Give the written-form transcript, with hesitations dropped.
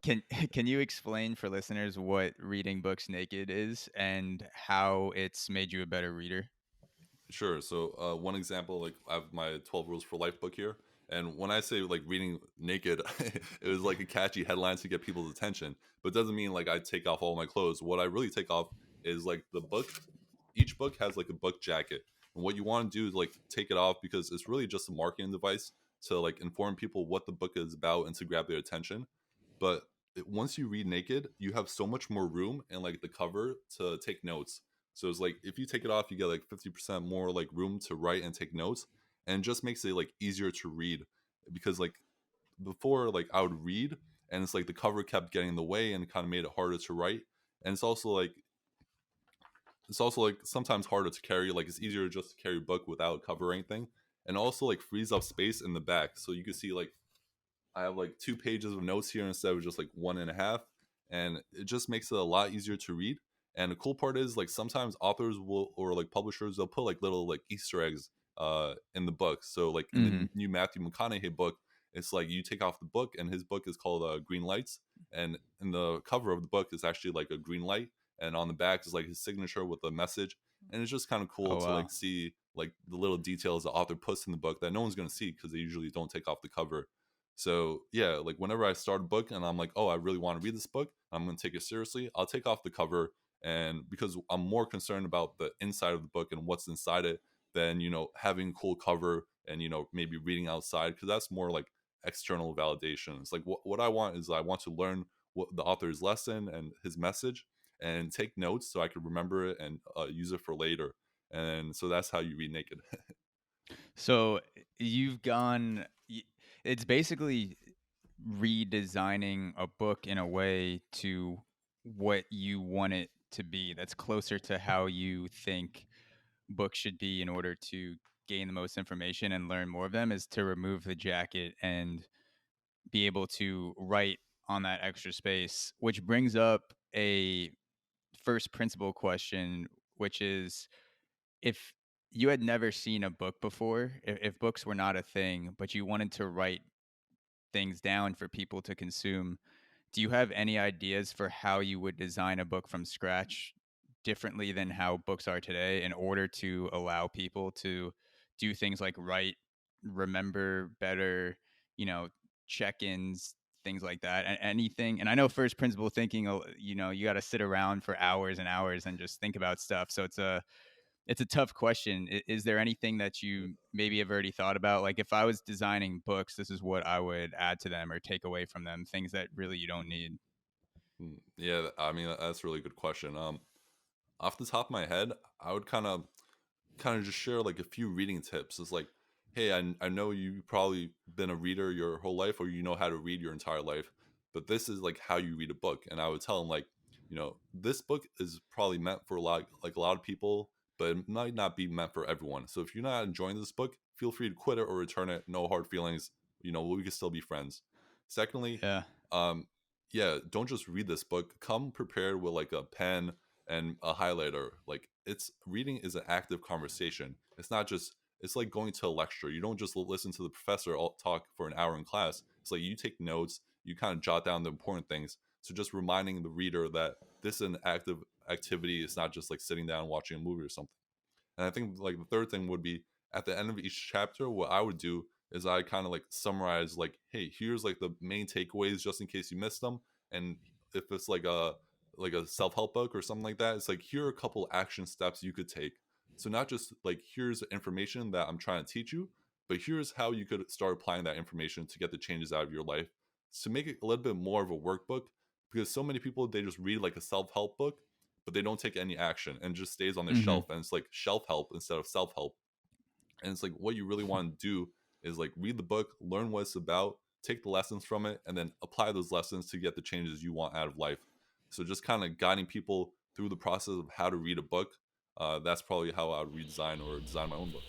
Can can you explain for listeners what reading books naked is and how it's made you a better reader? Sure. So one example, like I have my 12 Rules for Life book here, and when I say like reading naked, it was like a catchy headline to get people's attention, but it doesn't mean like I take off all my clothes. What I really take off is like the book. Each book has like a book jacket, and what you want to do is like take it off because it's really just a marketing device to like inform people what the book is about and to grab their attention. But once you read naked, you have so much more room and like the cover to take notes. So it's like if you take it off, you get like 50% more like room to write and take notes, and it just makes it like easier to read because like before like I would read and it's like the cover kept getting in the way and it kind of made it harder to write. And it's also like sometimes harder to carry. Like it's easier just to carry a book without cover or anything, and also like frees up space in the back so you can see like I have like 2 pages of notes here instead of just like one and a half, and it just makes it a lot easier to read. And the cool part is like sometimes authors will or like publishers they'll put like little like Easter eggs in the book. So like in the Mhm. new Matthew McConaughey book, it's like you take off the book and his book is called Green Lights, and in the cover of the book is actually like a green light, and on the back is like his signature with a message, and it's just kind of cool Oh, to wow. like see like the little details the author puts in the book that no one's gonna see because they usually don't take off the cover. So yeah, like whenever I start a book and I'm like, oh, I really want to read this book, I'm gonna take it seriously. I'll take off the cover, and because I'm more concerned about the inside of the book and what's inside it than having a cool cover and maybe reading outside because that's more like external validation. It's like what I want is I want to learn what the author's lesson and his message and take notes so I can remember it and use it for later. And so that's how you read naked. So you've gone it's basically redesigning a book in a way to what you want it to be. That's closer to how you think books should be in order to gain the most information and learn more of them is to remove the jacket and be able to write on that extra space, which brings up a first principle question, which is if you had never seen a book before, if books were not a thing, but you wanted to write things down for people to consume, do you have any ideas for how you would design a book from scratch differently than how books are today in order to allow people to do things like write, remember better, you know, check-ins, things like that? Anything. And I know first principle thinking, you got to sit around for hours and hours and just think about stuff. So it's a tough question. Is there anything that you maybe have already thought about? Like if I was designing books, this is what I would add to them or take away from them, things that really you don't need. Yeah, I mean that's a really good question. Off the top of my head, I would kind of just share like a few reading tips. It's like, hey, I know you've probably been a reader your whole life, or you know how to read your entire life, but this is like how you read a book. And I would tell them like, this book is probably meant for a lot of people, but it might not be meant for everyone. So if you're not enjoying this book, feel free to quit it or return it. No hard feelings. We can still be friends. Secondly, Yeah. um, yeah, don't just read this book. Come prepared with like a pen and a highlighter. Like it's reading is an active conversation. It's like going to a lecture. You don't just listen to the professor talk for an hour in class. It's like you take notes, you kind of jot down the important things. So just reminding the reader that this is an active activity. It's not just like sitting down watching a movie or something. And I think like the third thing would be at the end of each chapter, what I would do is I kind of like summarize like, hey, here's like the main takeaways just in case you missed them. And if it's like a self-help book or something like that, it's like here are a couple action steps you could take. So not just like here's information that I'm trying to teach you, but here's how you could start applying that information to get the changes out of your life. To make it a little bit more of a workbook, because so many people they just read like a self-help book but they don't take any action and just stays on their Hmm. shelf, and it's like shelf help instead of self help. And it's like what you really want to do is like read the book, learn what it's about, take the lessons from it, and then apply those lessons to get the changes you want out of life. So just kind of guiding people through the process of how to read a book. That's probably how I would redesign or design my own book.